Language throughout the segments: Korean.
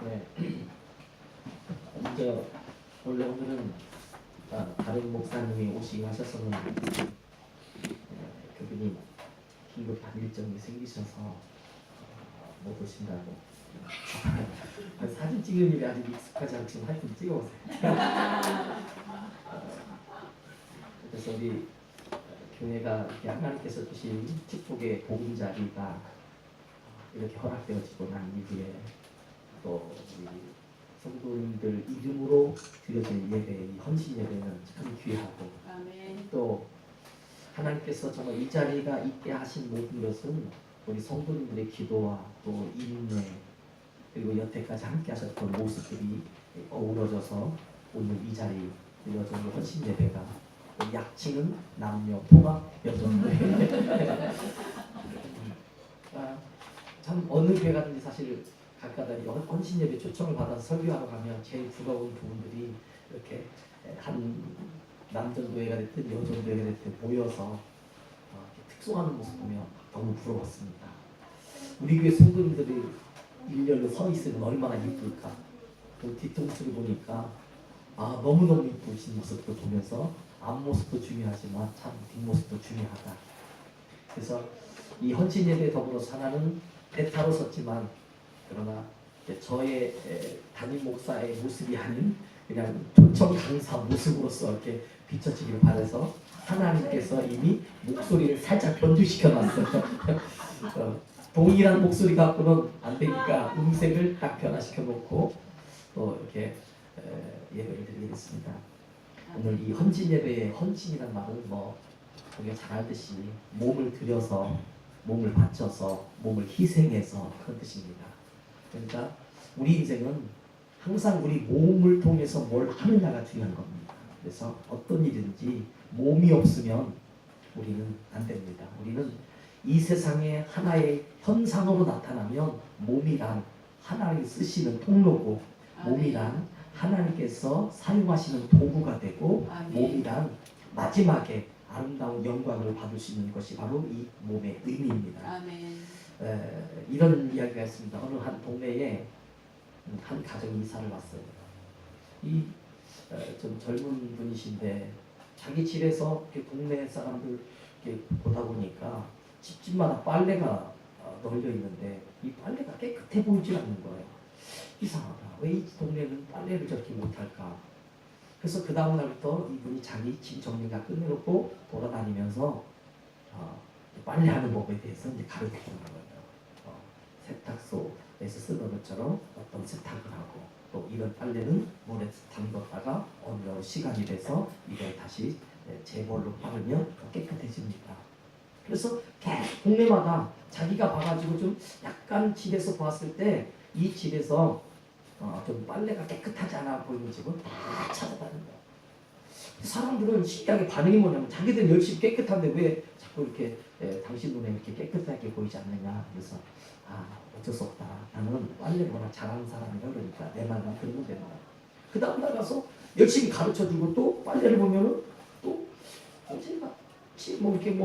네. 먼저 원래 오늘은 다른 목사님이 오시고 하셨었는데 그분이 긴급한 일정이 생기셔서 못 오신다고. 사진 찍는 일이 아직 익숙하지 않지만 하여튼 찍어보세요. 그래서 우리 교회가 이렇게 하나님께서 주신 축복의 보금자리가 이렇게 허락되어지고 난 이후에 또 우리 성도님들 이름으로 드려진 예배, 이 헌신 예배는 참 귀하고 아멘. 또 하나님께서 정말 이 자리가 있게 하신 모든 것은 우리 성도님들의 기도와 또 인내 그리고 여태까지 함께 하셨던 모습들이 어우러져서 오늘 이 자리 드려진 헌신 예배가 약칭은 남녀 통합 여정회. 참 어느 교회 가든지 사실 각각 헌신 예배 초청을 받아서 설교하러 가면 제일 부러운 부분들이 이렇게 한 남전도회가 됐든 여전도회가 됐든 모여서 특송하는 모습 보면 너무 부러웠습니다. 우리 교회 성도님들이 일렬로 서 있으면 얼마나 이쁠까. 또 뒤통수를 보니까 너무너무 이쁘신 모습도 보면서 앞모습도 중요하지만 참 뒷모습도 중요하다. 그래서 이 헌신 예배 더불어서 하나는 대타로 섰지만 그러나 저의 담임 목사의 모습이 아닌 그냥 초청 강사 모습으로서 이렇게 비춰지기를 바라서 하나님께서 이미 목소리를 살짝 변주시켜 놨어요. 동일한 목소리 갖고는 안 되니까 음색을 딱 변화시켜 놓고 또 이렇게 예배를 드리겠습니다. 오늘 이 헌신 예배의 헌신이란 말은 우리가 잘 알듯이 몸을 들여서 몸을 바쳐서 몸을 희생해서 그런 뜻입니다. 그러니까 우리 인생은 항상 우리 몸을 통해서 뭘 하느냐가 중요한 겁니다. 그래서 어떤 일이든지 몸이 없으면 우리는 안 됩니다. 우리는 이 세상에 하나의 현상으로 나타나면 몸이란 하나님이 쓰시는 통로고 몸이란 하나님께서 사용하시는 도구가 되고 몸이란 마지막에 아름다운 영광을 받을 수 있는 것이 바로 이 몸의 의미입니다. 아멘. 이런 이야기가 있습니다. 어느 한 동네에 한 가정이 이사를 왔어요. 좀 젊은 분이신데 자기 집에서 동네 사람들 보다 보니까 집집마다 빨래가 널려 있는데 이 빨래가 깨끗해 보이지 않는 거예요. 이상하다. 왜 이 동네는 빨래를 저렇게 못할까? 그래서 그 다음 날부터 이분이 자기 짐 정리가 끝내놓고 돌아다니면서 빨래하는 법에 대해서 이제 가르쳐 주는 거예요. 세탁소에서 쓰는 것처럼 어떤 세탁을 하고 또 이런 빨래는 물에 담궜다가 어느 시간이 돼서 이걸 다시 제벌로 빨으면 깨끗해집니다. 그래서 계속 동네마다 자기가 봐가지고 좀 약간 집에서 봤을 때 이 집에서 좀 빨래가 깨끗하지 않아 보이는 집은 다 찾아다니는 거예요. 사람들은 신기하게 반응이 뭐냐면 자기들 열심히 깨끗한데 왜 자꾸 이렇게 당신 눈에 이렇게 깨끗하게 보이지 않느냐. 그래서 어쩔 수 없다. 나는 빨래를 워낙 잘하는 사람이라 그러니까 내 말만 들으면 된다. 그 다음 날 가서 열심히 가르쳐주고 또 빨래를 보면은 또 이렇게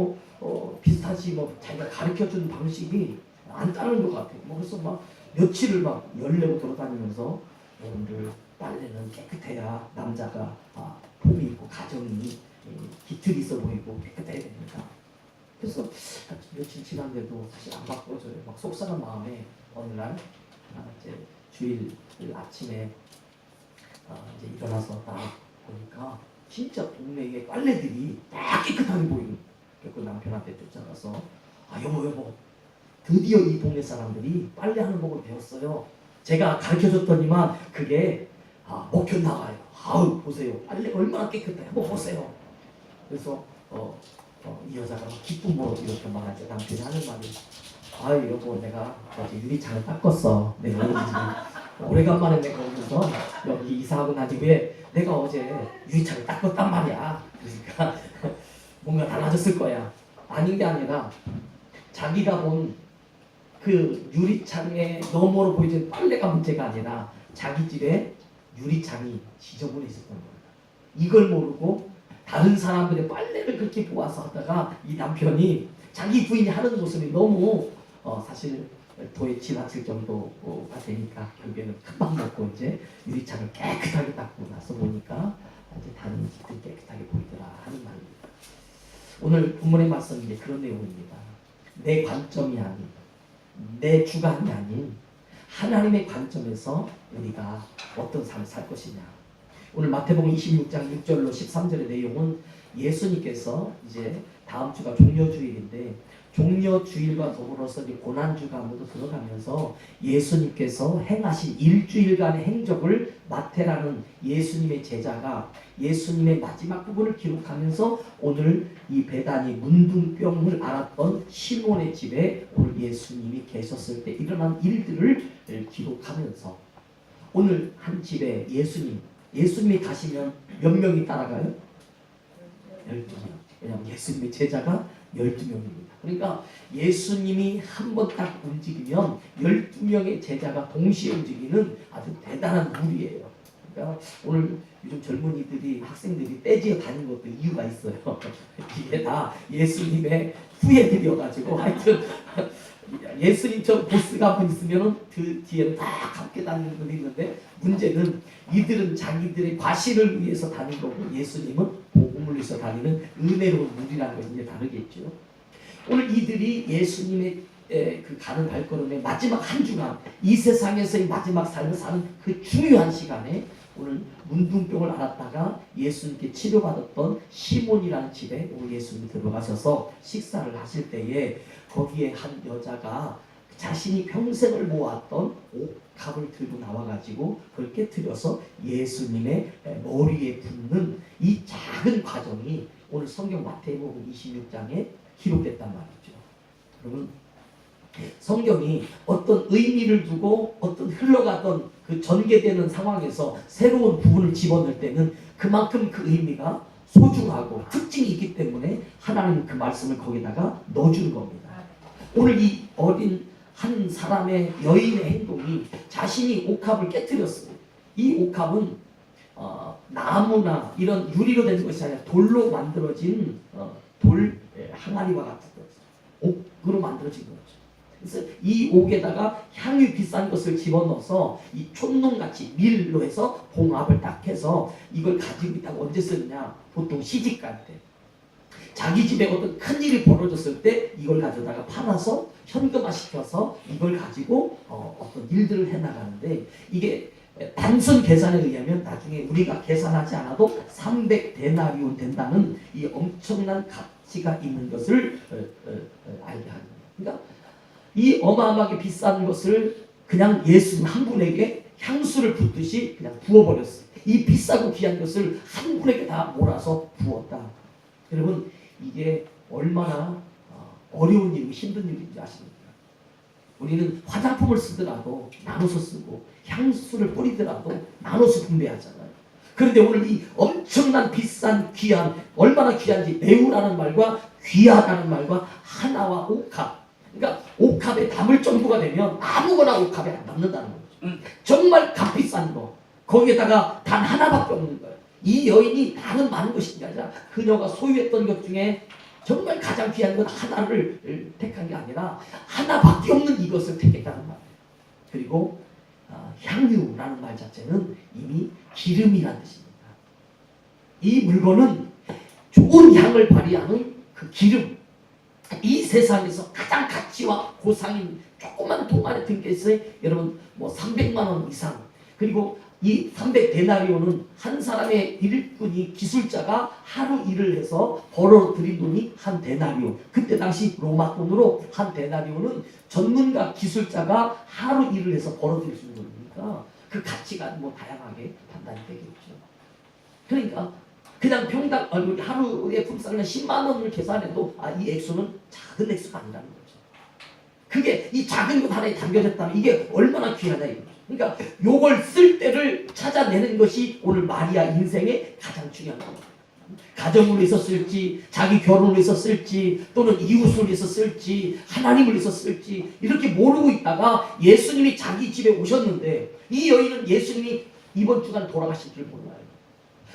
비슷하지 자기가 가르쳐준 방식이 안 따르는 것 같아요. 그래서 막 며칠을 막 열내고 돌아다니면서 여러분들 빨래는 깨끗해야 남자가 폼이 있고 가정이 기틀이 있어 보이고 깨끗해야 됩니다. 그래서 며칠 지났는데도 사실 안 바꿔줘요. 막 속상한 마음에 어느 날 이제 주일 아침에 이제 일어나서 딱 보니까 진짜 동네에 빨래들이 다 깨끗하게 보이는. 그 남편한테 쫓아가서 여보 드디어 이 동네 사람들이 빨래하는 법을 배웠어요. 제가 가르쳐줬더니만 그게 먹혀 나가요. 보세요. 빨래 얼마나 깨끗해. 한번 보세요. 그래서 이 여자가 기쁨으로 이렇게 말하죠. 남편이 하는 말이 여보 내가 어제 유리창을 닦았어. 내가 오래간만에 내가 오면서 여기 이사하고 난 이후에 내가 어제 유리창을 닦았단 말이야. 그러니까 뭔가 달라졌을 거야. 아닌 게 아니라 자기가 본 그 유리창의 너머로 보이는 빨래가 문제가 아니라 자기 집에 유리창이 지저분해 있었던 거예요. 이걸 모르고 다른 사람들의 빨래를 그렇게 보아서 하다가 이 남편이 자기 부인이 하는 모습이 너무 사실 도에 지나칠 정도가 되니까 결국에는 금방 먹고 이제 유리창을 깨끗하게 닦고 나서 보니까 이제 다른 집들이 깨끗하게 보이더라 하는 말입니다. 오늘 본문의 말씀은 이제 그런 내용입니다. 내 관점이 아닌, 내 주관이 아닌 하나님의 관점에서 우리가 어떤 삶을 살 것이냐. 오늘 마태복음 26장 6절로 13절의 내용은 예수님께서 이제 다음 주가 종려주일인데 종려주일과 더불어서 이제 고난주간으로 들어가면서 예수님께서 행하신 일주일간의 행적을 마태라는 예수님의 제자가 예수님의 마지막 부분을 기록하면서 오늘 이 베다니 문둥병을 앓았던 시몬의 집에 오늘 예수님이 계셨을 때 일어난 일들을 기록하면서 오늘 한 집에 예수님이 가시면 몇 명이 따라가요? 12명. 왜냐하면 예수님의 제자가 12명입니다. 그러니까 예수님이 한 번 딱 움직이면 12명의 제자가 동시에 움직이는 아주 대단한 무리예요. 그러니까 오늘 요즘 젊은이들이 학생들이 떼지어 다니는 것도 이유가 있어요. 이게 다 예수님의 후예들이어가지고 하여튼 예수님처럼 보스가 한 분 있으면 그 뒤에는 다 함께 다니는 분이 있는데 문제는 이들은 자기들의 과실을 위해서 다니는 거고 예수님은 복음을 위해서 다니는 은혜로운 무리라는 것이 이제 다르겠죠. 오늘 이들이 예수님의 그 가는 발걸음의 마지막 한 주간 이 세상에서의 마지막 삶을 사는 그 중요한 시간에 오늘 문둥병을 앓았다가 예수님께 치료받았던 시몬이라는 집에 오늘 예수님이 들어가셔서 식사를 하실 때에 거기에 한 여자가 자신이 평생을 모았던 옥합을 들고 나와가지고 그걸 깨뜨려서 예수님의 머리에 붓는 이 작은 과정이 오늘 성경 마태복음 26장에 기록됐단 말이죠. 여러분 성경이 어떤 의미를 두고 어떤 흘러가던 그 전개되는 상황에서 새로운 부분을 집어넣을 때는 그만큼 그 의미가 소중하고 특징이 있기 때문에 하나님은 그 말씀을 거기다가 넣어주는 겁니다. 오늘 이 어린 한 사람의 여인의 행동이 자신이 옥합을 깨뜨렸어요. 이 옥합은 나무나 이런 유리로 된 것이 아니라 돌로 만들어진 돌 항아리와 같은 것, 옥으로 만들어진 거죠. 그래서 이 옥에다가 향유 비싼 것을 집어넣어서 이 촛농같이 밀로 해서 봉합을 딱 해서 이걸 가지고 있다가 언제 쓰느냐? 보통 시집갈 때. 자기 집에 어떤 큰일이 벌어졌을 때 이걸 가져다가 팔아서 현금화시켜서 이걸 가지고 어떤 일들을 해나가는데 이게 단순 계산에 의하면 나중에 우리가 계산하지 않아도 300데나리온 된다는 이 엄청난 가치가 있는 것을 알게 합니다. 그러니까 이 어마어마하게 비싼 것을 그냥 예수님 한 분에게 향수를 붓듯이 그냥 부어버렸어요. 이 비싸고 귀한 것을 한 분에게 다 몰아서 부었다. 여러분 이게 얼마나 어려운 일이고 힘든 일인지 아십니까? 우리는 화장품을 쓰더라도 나눠서 쓰고 향수를 뿌리더라도 나눠서 분배하잖아요. 그런데 오늘 이 엄청난 비싼 귀한 얼마나 귀한지 매우라는 말과 귀하다는 말과 하나와 옥합 그러니까 옥합에 담을 정도가 되면 아무거나 옥합에 안 담는다는 거죠. 정말 값비싼 거 거기에다가 단 하나밖에 없는 거예요. 이 여인이 다른 많은 것이 아니라 그녀가 소유했던 것 중에 정말 가장 귀한 것 하나를 택한 게 아니라 하나밖에 없는 이것을 택했다는 말이에요. 그리고 향유라는 말 자체는 이미 기름이라는 뜻입니다. 이 물건은 좋은 향을 발휘하는 그 기름 이 세상에서 가장 가치와 고상인 조그만 통 안에 든게있어요. 여러분 뭐 300만 원 이상 그리고 이 300데나리온은 한 사람의 일꾼이 기술자가 하루 일을 해서 벌어들인 돈이 한 데나리온. 그때 당시 로마 돈으로 한 데나리온은 전문가 기술자가 하루 일을 해서 벌어들일 수 있는 거니까 그 가치가 뭐 다양하게 판단이 되겠죠. 그러니까 그냥 평당 하루에 품삯는 10만 원을 계산해도 이 액수는 작은 액수가 아니라는 거죠. 그게 이 작은 것 하나에 담겨졌다면 이게 얼마나 귀하다 이거죠. 그러니까 요걸 쓸 때를 찾아내는 것이 오늘 마리아 인생의 가장 중요한 겁니다. 가정을 위해서 쓸지 자기 결혼을 위해서 쓸지 또는 이웃을 위해서 쓸지 하나님을 위해서 쓸지 이렇게 모르고 있다가 예수님이 자기 집에 오셨는데 이 여인은 예수님이 이번 주간 돌아가실 줄 몰라요.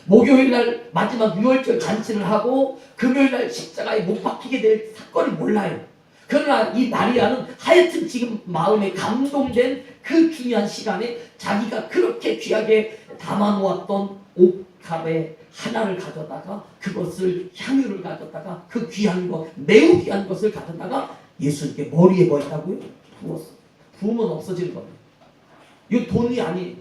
목요일날 마지막 유월절 잔치를 하고 금요일날 십자가에 못 박히게 될 사건을 몰라요. 그러나 이 마리아는 하여튼 지금 마음에 감동된 그 중요한 시간에 자기가 그렇게 귀하게 담아놓았던 옥합의 하나를 가져다가 그것을 향유를 가져다가 그 귀한 것, 매우 귀한 것을 가져다가 예수님께 머리에 뭐 했다고요? 부었어. 부으면 없어지는 겁니다. 이거 돈이 아니에요.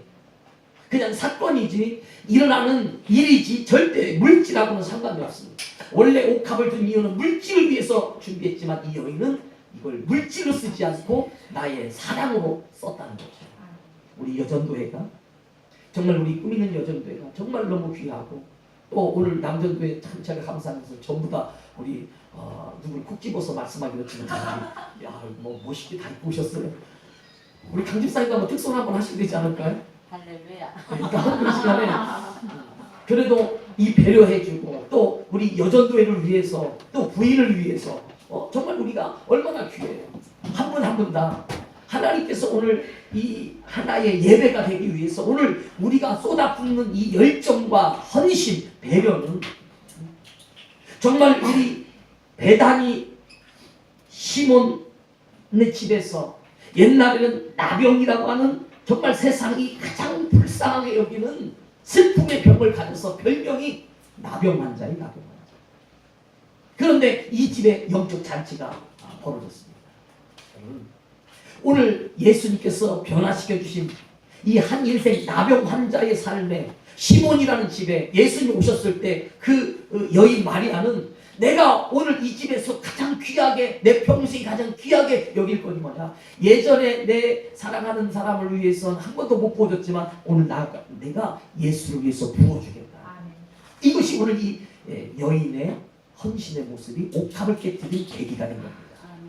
그냥 사건이지 일어나는 일이지 절대 물질하고는 상관이 없습니다. 원래 옥합을 둔 이유는 물질을 위해서 준비했지만 이 여인은 이걸 물질로 쓰지 않고 나의 사랑으로 썼다는 거죠. 우리 여전도회가 정말 우리 꾸미는 여전도회가 정말 너무 귀하고 또 오늘 남전도회 참 제가 감사하면서 전부 다 우리 누굴 콕 집어서 말씀하기로 했지만 야뭐 멋있게 다 입고 오셨어요. 우리 강집사님도 한번 특선 한번 하시면 되지 않을까요? 할렐루야. 그러니까 한그 시간에 그래도 이 배려해주고 또 우리 여전도회를 위해서 또 부인을 위해서 정말 우리가 얼마나 귀해요. 한 분 한 분 다 하나님께서 오늘 이 하나의 예배가 되기 위해서 오늘 우리가 쏟아붓는 이 열정과 헌신, 배려는 정말 우리 베다니 시몬의 집에서 옛날에는 나병이라고 하는 정말 세상이 가장 불쌍하게 여기는 슬픔의 병을 가져서 별명이 나병 환자의 나병 환자. 그런데 이 집에 영적 잔치가 벌어졌습니다. 오늘 예수님께서 변화시켜 주신 이 한 인생 나병 환자의 삶에 시몬이라는 집에 예수님 오셨을 때 그 여인 마리아는 내가 오늘 이 집에서 가장 귀하게 내 평생이 가장 귀하게 여길 거니 뭐냐. 예전에 내 사랑하는 사람을 위해서는 한 번도 못 보여줬지만 오늘 내가 예수를 위해서 부어주겠다. 아멘. 이것이 오늘 이 여인의 헌신의 모습이 옥합을 깨뜨린 계기가 된 겁니다.